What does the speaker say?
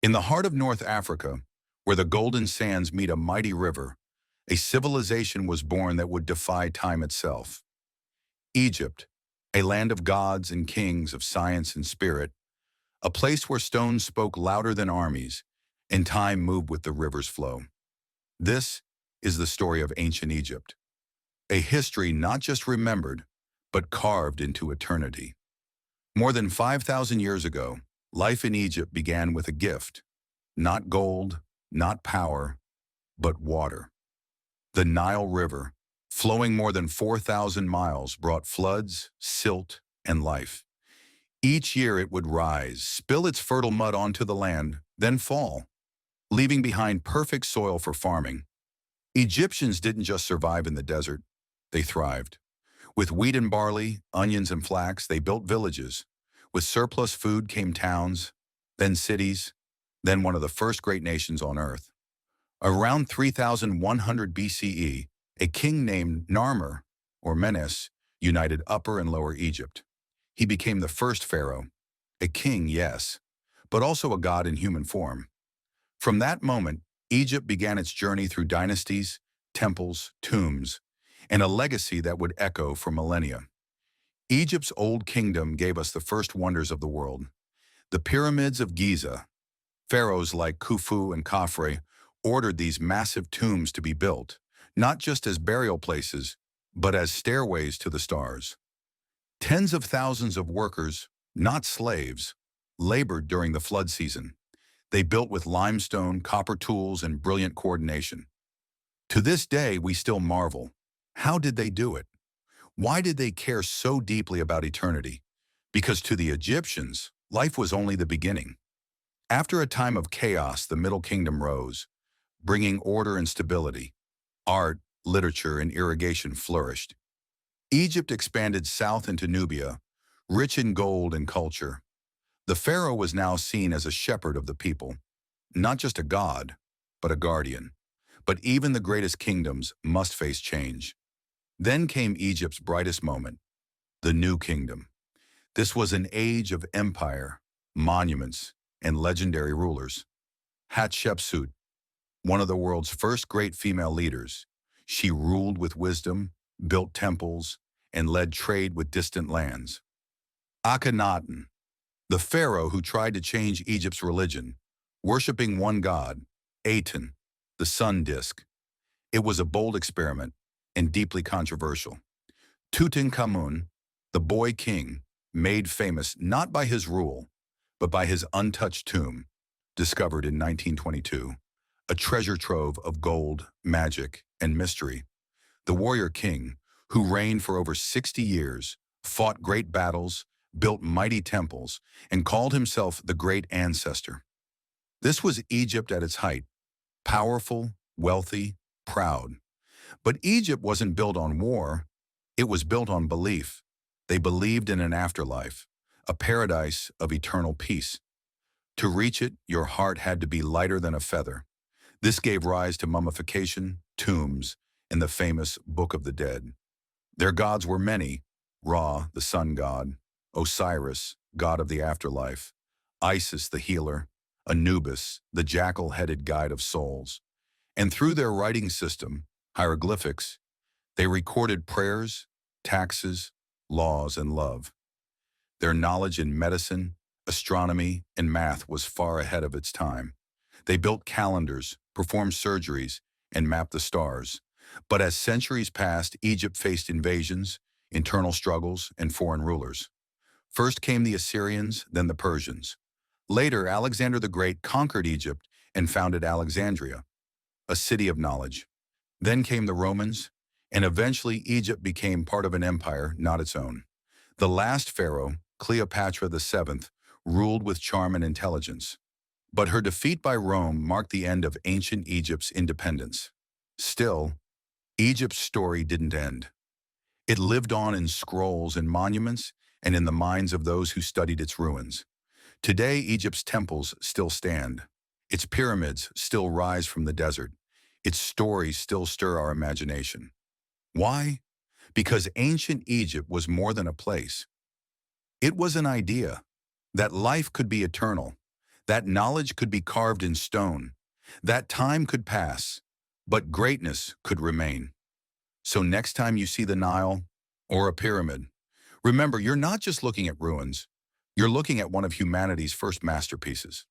In the heart of North Africa, where the golden sands meet a mighty river, a civilization was born that would defy time itself. Egypt, a land of gods and kings of science and spirit, a place where stones spoke louder than armies, and time moved with the river's flow. This is the story of ancient Egypt, a history not just remembered, but carved into eternity. More than 5,000 years ago, life in Egypt began with a gift, not gold, not power, but water. The Nile River, flowing more than 4,000 miles, brought floods, silt, and life. Each year it would rise, spill its fertile mud onto the land, then fall, leaving behind perfect soil for farming. Egyptians didn't just survive in the desert, they thrived. With wheat and barley, onions and flax, they built villages. With surplus food came towns, then cities, then one of the first great nations on earth. Around 3100 BCE, a king named Narmer, or Menes, united Upper and Lower Egypt. He became the first pharaoh, a king, yes, but also a god in human form. From that moment, Egypt began its journey through dynasties, temples, tombs, and a legacy that would echo for millennia. Egypt's old kingdom gave us the first wonders of the world. The pyramids of Giza. Pharaohs like Khufu and Khafre ordered these massive tombs to be built, not just as burial places, but as stairways to the stars. Tens of thousands of workers, not slaves, labored during the flood season. They built with limestone, copper tools, and brilliant coordination. To this day, we still marvel. How did they do it? Why did they care so deeply about eternity? Because to the Egyptians, life was only the beginning. After a time of chaos, the Middle Kingdom rose, bringing order and stability. Art, literature, and irrigation flourished. Egypt expanded south into Nubia, rich in gold and culture. The pharaoh was now seen as a shepherd of the people, not just a god, but a guardian. But even the greatest kingdoms must face change. Then came Egypt's brightest moment, the New Kingdom. This was an age of empire, monuments, and legendary rulers. Hatshepsut, one of the world's first great female leaders, she ruled with wisdom, built temples, and led trade with distant lands. Akhenaten, the pharaoh who tried to change Egypt's religion, worshiping one god, Aten, the sun disk. It was a bold experiment and deeply controversial. Tutankhamun, the boy king, made famous not by his rule, but by his untouched tomb, discovered in 1922, a treasure trove of gold, magic, and mystery. The warrior king, who reigned for over 60 years, fought great battles, built mighty temples, and called himself the great ancestor. This was Egypt at its height, powerful, wealthy, proud. But Egypt wasn't built on war, it was built on belief. They believed in an afterlife, a paradise of eternal peace. To reach it, your heart had to be lighter than a feather. This gave rise to mummification, tombs, and the famous Book of the Dead. Their gods were many: Ra, the sun god; Osiris, god of the afterlife; Isis, the healer; Anubis, the jackal-headed guide of souls. And through their writing system, hieroglyphics, they recorded prayers, taxes, laws, and love. Their knowledge in medicine, astronomy, and math was far ahead of its time. They built calendars, performed surgeries, and mapped the stars. But as centuries passed, Egypt faced invasions, internal struggles, and foreign rulers. First came the Assyrians, then the Persians. Later, Alexander the Great conquered Egypt and founded Alexandria, a city of knowledge. Then came the Romans, and eventually Egypt became part of an empire not its own. The last pharaoh, Cleopatra VII, ruled with charm and intelligence. But her defeat by Rome marked the end of ancient Egypt's independence. Still, Egypt's story didn't end. It lived on in scrolls and monuments and in the minds of those who studied its ruins. Today, Egypt's temples still stand. Its pyramids still rise from the desert. Its stories still stir our imagination. Why? Because ancient Egypt was more than a place. It was an idea that life could be eternal, That knowledge could be carved in stone. That time could pass, but greatness could remain. So next time you see the Nile or a pyramid, remember you're not just looking at ruins, you're looking at one of humanity's first masterpieces.